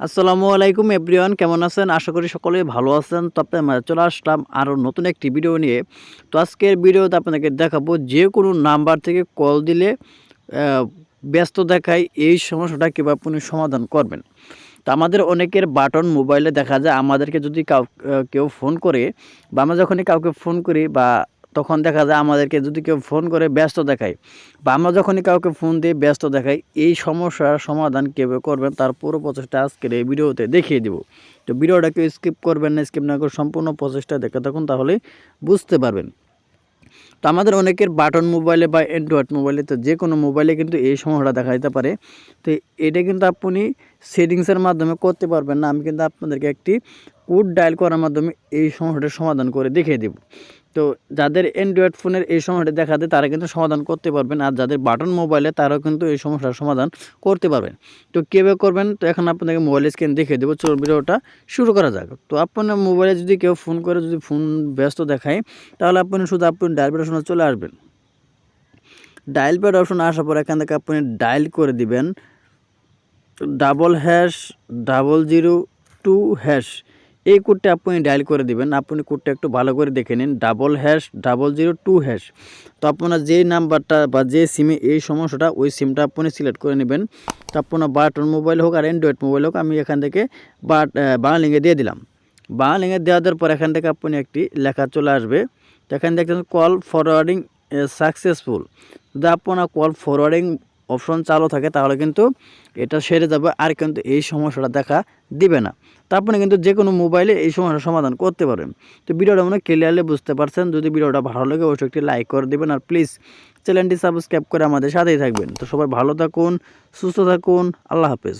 আসসালামু আলাইকুম এভরিওয়ান, কেমন আছেন? আশা করি সকলেই ভালো আছেন। তো আপনাদের মাঝে চলে আসলাম আরও নতুন একটি ভিডিও নিয়ে। তো আজকের ভিডিওতে আপনাদেরকে দেখাবো যে কোনো নাম্বার থেকে কল দিলে ব্যস্ত দেখায়, এই সমস্যাটা কীভাবে আপনি সমাধান করবেন। তো আমাদের অনেকের বাটন মোবাইলে দেখা যায়, আমাদেরকে যদি কেউ ফোন করে বা আমরা যখনই কাউকে ফোন করি বা তখন দেখা যায় আমাদেরকে যদি কেউ ফোন করে ব্যস্ত দেখায় বা আমরা যখনই কাউকে ফোন দিয়ে ব্যস্ত দেখাই, এই সমস্যার সমাধান কীভাবে করবেন তার পুরো প্রচেষ্টা আজকের এই ভিডিওতে দেখিয়ে দেব। তো ভিডিওটা কেউ স্কিপ করবেন না, স্কিপ না করে সম্পূর্ণ প্রচেষ্টা দেখে থাকুন, তাহলেই বুঝতে পারবেন। তো আমাদের অনেকের বাটন মোবাইলে বা অ্যান্ড্রয়েড মোবাইলে, তো যে কোনো মোবাইলে কিন্তু এই সমস্যাটা দেখা দিতে পারে। তো এটা কিন্তু আপনি সেটিংসের মাধ্যমে করতে পারবেন না, আমি কিন্তু আপনাদেরকে একটি কোড ডায়াল করার মাধ্যমে এই সমস্যাটার সমাধান করে দেখিয়ে দেব। তো যাদের অ্যান্ড্রয়েড ফোনের এই সমস্যাটা দেখা দেয় তারা কিন্তু সমাধান করতে পারবেন, আর যাদের বাটন মোবাইলে তারাও কিন্তু এই সমস্যার সমাধান করতে পারবেন। তো কীভাবে করবেন, তো এখন আপনাদেরকে মোবাইল স্ক্রিন দেখিয়ে দেবো। চলুন ভিডিওটা শুরু করা যাক। তো আপনার মোবাইলে যদি কেউ ফোন করে, যদি ফোন ব্যস্ত দেখায়, তাহলে আপনি ডায়াল প্যাড অপশনে চলে আসবেন। ডায়াল প্যাড অপশনে আসার পর এখান থেকে আপনি ডায়াল করে দিবেন #002#। এই কোডটা আপনি ডায়াল করে দিবেন। আপনি কোডটা একটু ভালো করে দেখে নিন, #002#। তো আপনার যেই নাম্বারটা বা যে সিমে এই সমস্যাটা, ওই সিমটা আপনি সিলেক্ট করে নেবেন। তো আপনার বাটন মোবাইল হোক আর অ্যান্ড্রয়েড মোবাইল হোক, আমি এখান থেকে বাংলালিংকে দিয়ে দিলাম। বাংলালিংয়ে দেওয়ার পর এখান থেকে আপনি একটি লেখা চলে আসবে। তো এখানে দেখছেন কল ফরওয়ার্ডিং সাকসেসফুল। যদি আপনার কল ফরওয়ার্ডিং অপশন চালু থাকে তাহলে কিন্তু এটা সেরে যাবে, আর কিন্তু এই সমস্যাটা দেখা দিবে না। তা আপনি কিন্তু যে কোনো মোবাইলে এই সমস্যার সমাধান করতে পারবেন। তো ভিডিওটা মনে ক্লিয়ারলি বুঝতে পারছেন। যদি ভিডিওটা ভালো লাগে অবশ্যই একটি লাইক করে দেবেন, আর প্লিজ চ্যানেলটি সাবস্ক্রাইব করে আমাদের সাথেই থাকবেন। তো সবাই ভালো থাকুন, সুস্থ থাকুন, আল্লাহ হাফেজ।